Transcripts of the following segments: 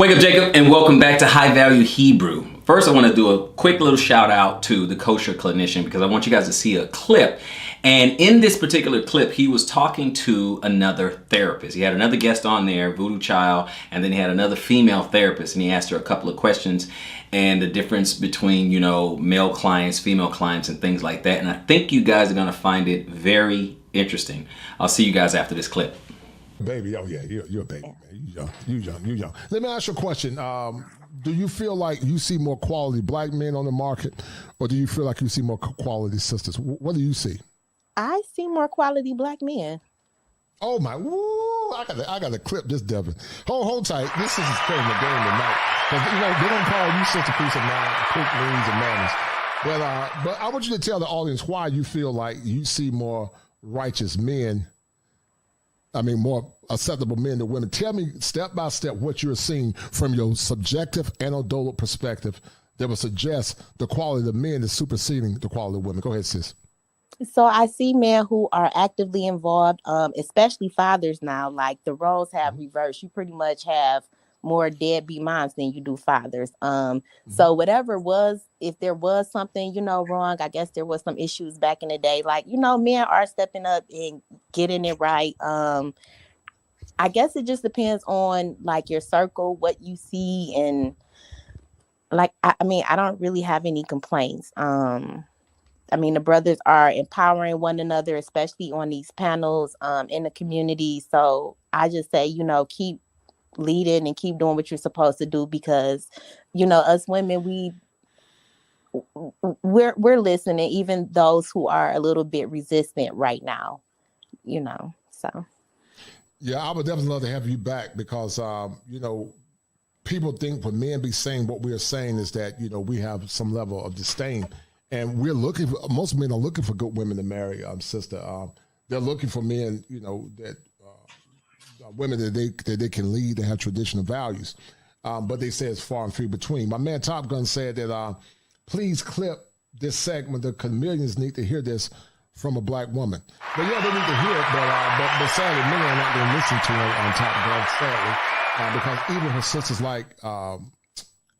Wake up, Jacob, and welcome back to High Value Hebrew. First, I want to do a quick little shout out to the kosher clinician because I want you guys to see a clip. And in this particular clip, he was talking to another therapist. He had another guest on there, Voodoo Child, and then he had another female therapist, and he asked her a couple of questions and the difference between, male clients, female clients, and things like that. And I think you guys are going to find it very interesting. I'll see you guys after this clip. Baby, oh yeah, you're a baby, man. You young. Let me ask you a question. Do you feel like you see more quality black men on the market, or do you feel like you see more quality sisters? What do you see? I see more quality black men. Oh my! Woo! I got to clip this, Devin. Hold tight. This is playing the game tonight because they don't call you sister piece of man, quick rings and madness. But I want you to tell the audience why you feel like you see more righteous men. I mean, more acceptable men than women. Tell me step by step what you're seeing from your subjective anecdotal perspective that would suggest the quality of men is superseding the quality of women. Go ahead, sis. So I see men who are actively involved, especially fathers now. Like the roles have reversed. You pretty much have more deadbeat moms than you do fathers. So whatever was, if there was something, wrong, I guess there was some issues back in the day. Like, men are stepping up and getting it right. I guess it just depends on like your circle, what you see. And like, I don't really have any complaints. The brothers are empowering one another, especially on these panels, in the community. So I just say, keep leading and keep doing what you're supposed to do because, us women, we're listening, even those who are a little bit resistant right now, so. Yeah, I would definitely love to have you back because, people think when men be saying what we're saying is that, we have some level of disdain. And most men are looking for good women to marry, sister. They're looking for men, that women that they can lead and have traditional values. But they say it's far and few between. My man Top Gun said that please clip this segment. The millions need to hear this from a black woman. But yeah, they need to hear it. But sadly, many are not going to listen to it on Top Gun, sadly, because even her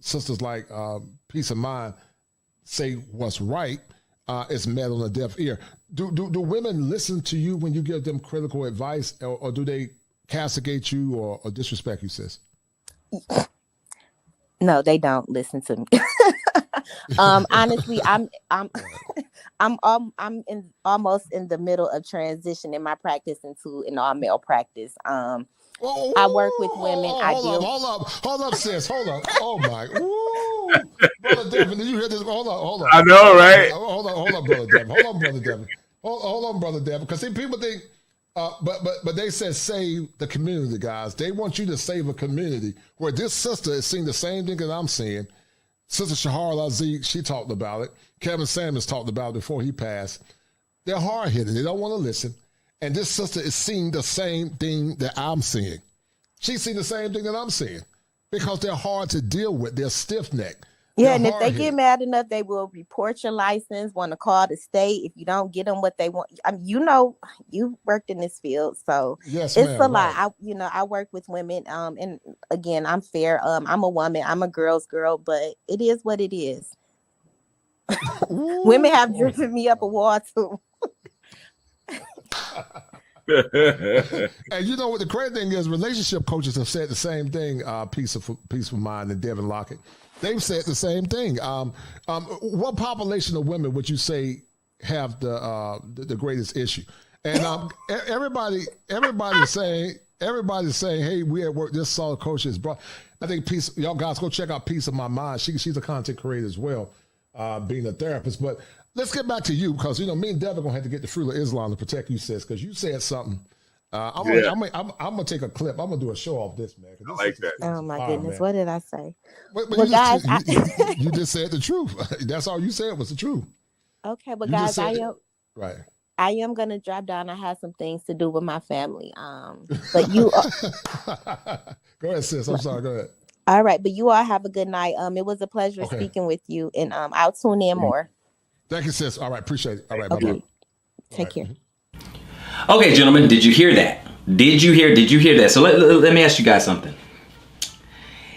sisters like Peace of Mind say what's right is met on a deaf ear. Do women listen to you when you give them critical advice, or do they castigate you or disrespect you, sis? No, they don't listen to me. Honestly, I'm almost in the middle of transitioning my practice into an all male practice. I work with women. Hold up, sis. Hold up. Oh my. Ooh. Brother Devin, did you hear this? Hold on. I know, right? Hold on, Brother Devin. Hold on, Brother Devin. Because see, people think, but they said save the community, guys. They want you to save a community where this sister is seeing the same thing that I'm seeing. Sister Shahar Aziz, she talked about it. Kevin Samuels talked about it before he passed. They're hard-headed. They don't want to listen. And this sister is seeing the same thing that I'm seeing. She's seeing the same thing that I'm seeing because they're hard to deal with. They're stiff-necked. Yeah, and if they get mad enough, they will report your license, want to call the state if you don't get them what they want. You worked in this field, so yes, it's a right. lot. I work with women, and again, I'm fair. I'm a woman. I'm a girl's girl, but it is what it is. Women have driven me up a wall too. And what the crazy thing is, relationship coaches have said the same thing. Peaceful Mind and Devin Lockett, they've said the same thing. What population of women would you say have the greatest issue? And everybody's saying, hey, we at work. This solid coach is brought. I think y'all guys go check out Peace of My Mind. She's a content creator as well, being a therapist, but. Let's get back to you because, me and Devin are going to have to get the fruit of Islam to protect you, sis, because you said something. I'm going to take a clip. I'm going to do a show off this, man. I like that. Oh, my goodness. Man. What did I say? But guys, you just said the truth. That's all you said was the truth. Okay, but guys, I am going to drop down. I have some things to do with my family. But you... Go ahead, sis. I'm sorry. Go ahead. All right, but you all have a good night. It was a pleasure speaking with you, and I'll tune in more. Thank you, sis. All right, appreciate it. All right, okay. Bye-bye. Take care. Okay, gentlemen, did you hear that? Did you hear that? So let me ask you guys something.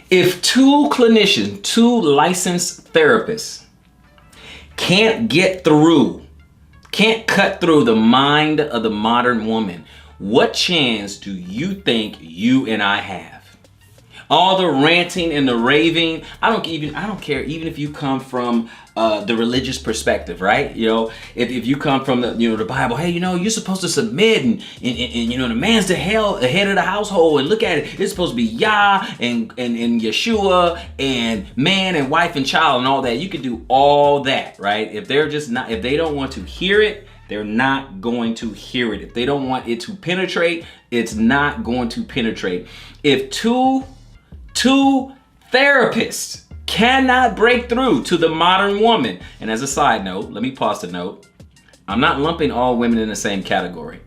If two clinicians, two licensed therapists can't cut through the mind of the modern woman, what chance do you think you and I have? All the ranting and the raving, I don't care, even if you come from the religious perspective, right? You know, if you come from the Bible, hey, you're supposed to submit and the man's the head of the household, and look at it, it's supposed to be Yah and Yeshua and man and wife and child and all that. You can do all that, right? If they don't want to hear it, they're not going to hear it. If they don't want it to penetrate, it's not going to penetrate. If two therapists cannot break through to the modern woman, and as a side note, let me pause the note, I'm not lumping all women in the same category,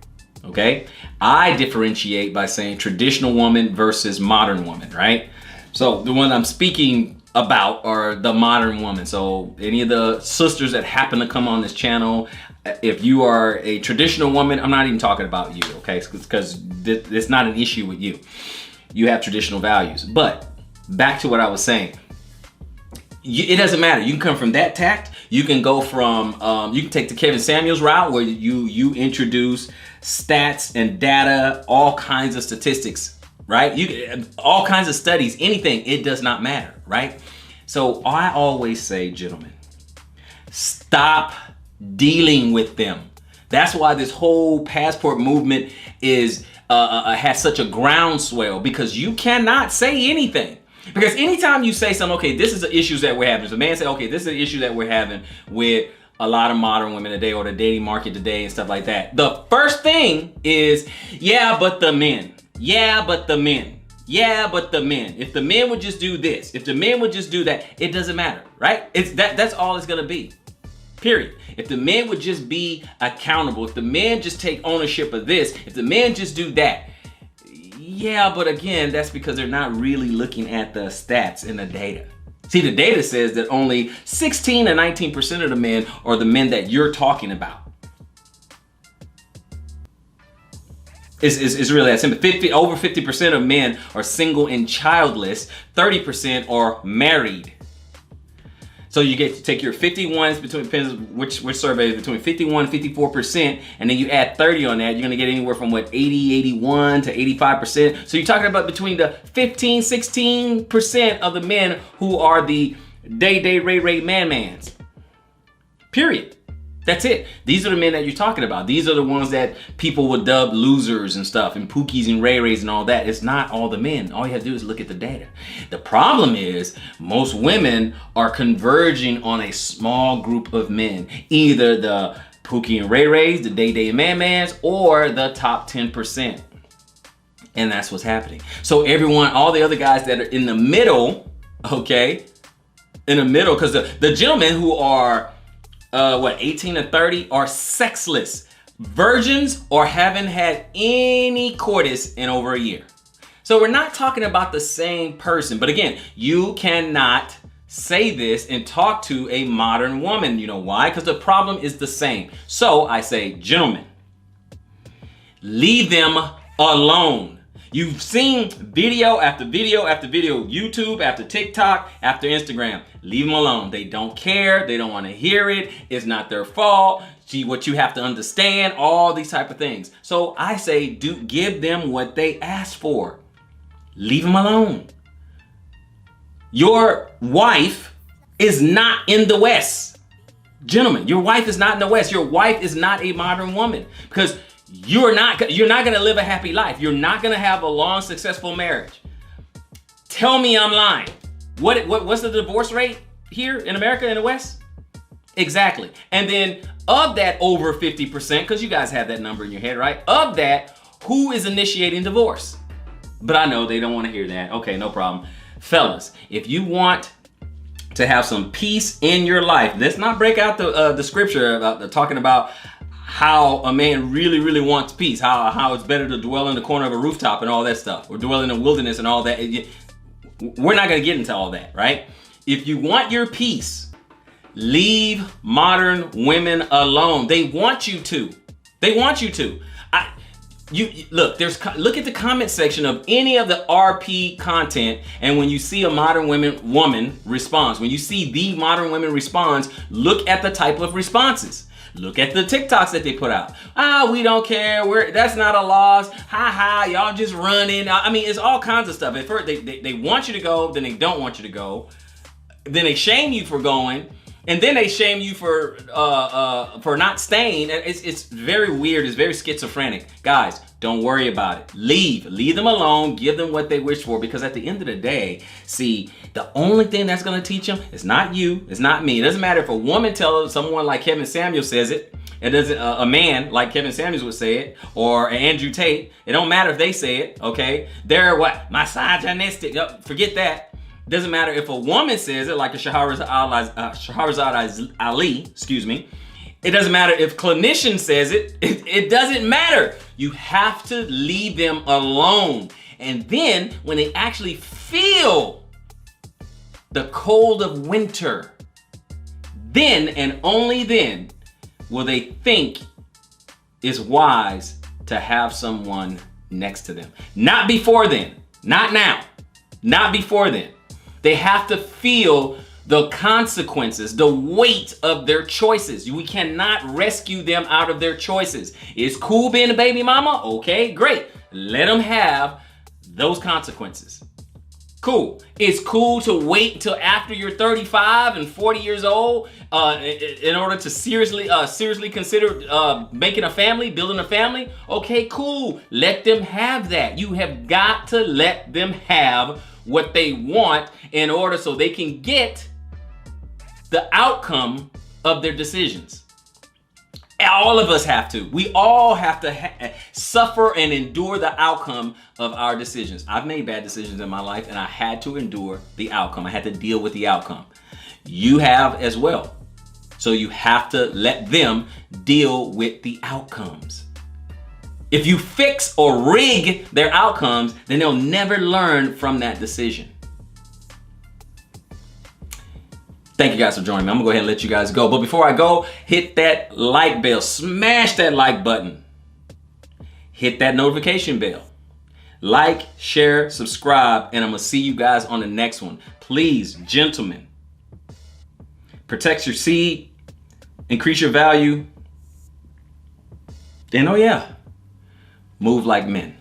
okay? I differentiate by saying traditional woman versus modern woman, right? So the one I'm speaking about are the modern woman. So any of the sisters that happen to come on this channel, if you are a traditional woman, I'm not even talking about you, okay? Because it's not an issue with you. You have traditional values. But back to what I was saying. It doesn't matter. You can come from that tact. You can go from, you can take the Kevin Samuels route where you introduce stats and data, all kinds of statistics, right? All kinds of studies, anything. It does not matter, right? So I always say, gentlemen, stop dealing with them. That's why this whole passport movement has such a groundswell, because you cannot say anything. Because anytime you say something, okay, this is the issues that we're having. So a man say, okay, this is the issue that we're having with a lot of modern women today, or the dating market today and stuff like that. The first thing is, yeah, but the men. Yeah, but the men. Yeah, but the men. If the men would just do this, if the men would just do that, it doesn't matter, right? That's all it's gonna be. Period. If the men would just be accountable, if the men just take ownership of this, if the men just do that. Yeah, but again, that's because they're not really looking at the stats and the data. See, the data says that only 16 to 19% of the men are the men that you're talking about. It's really that simple. Over 50% of men are single and childless. 30% are married. So you get to take your 51s, depends which survey, between 51 and 54%, and then you add 30 on that, you're gonna get anywhere from 80, 81 to 85%. So you're talking about between the 15, 16% of the men who are the ray man-mans. Period. That's it. These are the men that you're talking about. These are the ones that people would dub losers and stuff, and pookies and ray-rays and all that. It's not all the men. All you have to do is look at the data. The problem is most women are converging on a small group of men, either the pookie and ray-rays, the day man-mans, or the top 10%. And that's what's happening. So everyone, all the other guys that are in the middle, okay, in the middle, because the gentlemen who are 18 to 30 are sexless, virgins, or haven't had any coitus in over a year. So we're not talking about the same person. But again, you cannot say this and talk to a modern woman. You know why? Because the problem is the same. So I say, gentlemen, leave them alone. You've seen video after video after video, YouTube after TikTok after Instagram. Leave them alone. They don't care. They don't want to hear it. It's not their fault. See, what you have to understand, all these type of things. So I say, give them what they asked for. Leave them alone. Your wife is not in the West. Gentlemen, your wife is not in the West. Your wife is not a modern woman, because you're not going to live a happy life. You're not going to have a long, successful marriage. Tell me I'm lying. What's the divorce rate here in America, in the West? Exactly. And then of that over 50%, because you guys have that number in your head, right? Of that, who is initiating divorce? But I know they don't want to hear that. Okay, no problem. Fellas, if you want to have some peace in your life, let's not break out the scripture about talking about how a man really, really wants peace, how it's better to dwell in the corner of a rooftop and all that stuff, or dwell in the wilderness and all that. We're not going to get into all that, right? If you want your peace, leave modern women alone. They want you to. They want you to. look, look at the comment section of any of the RP content, and when you see a modern woman response, when you see the modern women response, look at the type of responses. Look at the TikToks that they put out. We don't care. That's not a loss. Y'all just running. I mean, it's all kinds of stuff. At first, they want you to go, then they don't want you to go. Then they shame you for going, and then they shame you for not staying. It's very weird. It's very schizophrenic. Guys, don't worry about it. Leave them alone. Give them what they wish for, because at the end of the day, see, the only thing that's going to teach them is not you. It's not me. It doesn't matter if a woman tells someone like Kevin Samuels says it. It doesn't. A man like Kevin Samuels would say it, or Andrew Tate. It don't matter if they say it. Okay, they're what, misogynistic. Forget that. Doesn't matter if a woman says it, like a Shahrazad Ali, excuse me. It doesn't matter if clinician says it. It doesn't matter. You have to leave them alone. And then when they actually feel the cold of winter, then and only then will they think it's wise to have someone next to them. Not before then. Not now. Not before then. They have to feel the consequences, the weight of their choices. We cannot rescue them out of their choices. It's cool being a baby mama? Okay, great. Let them have those consequences. Cool. It's cool to wait till after you're 35 and 40 years old in order to seriously consider making a family, building a family. Okay, cool. Let them have that. You have got to let them have what they want in order so they can get the outcome of their decisions. All of us have to. We all have to suffer and endure the outcome of our decisions. I've made bad decisions in my life, and I had to endure the outcome. I had to deal with the outcome. You have as well. So you have to let them deal with the outcomes. If you fix or rig their outcomes, then they'll never learn from that decision. Thank you guys for joining me. I'm gonna go ahead and let you guys go. But before I go, hit that like bell, smash that like button, hit that notification bell, like, share, subscribe, and I'm gonna see you guys on the next one. Please, gentlemen, protect your seed, increase your value, and oh yeah, move like men.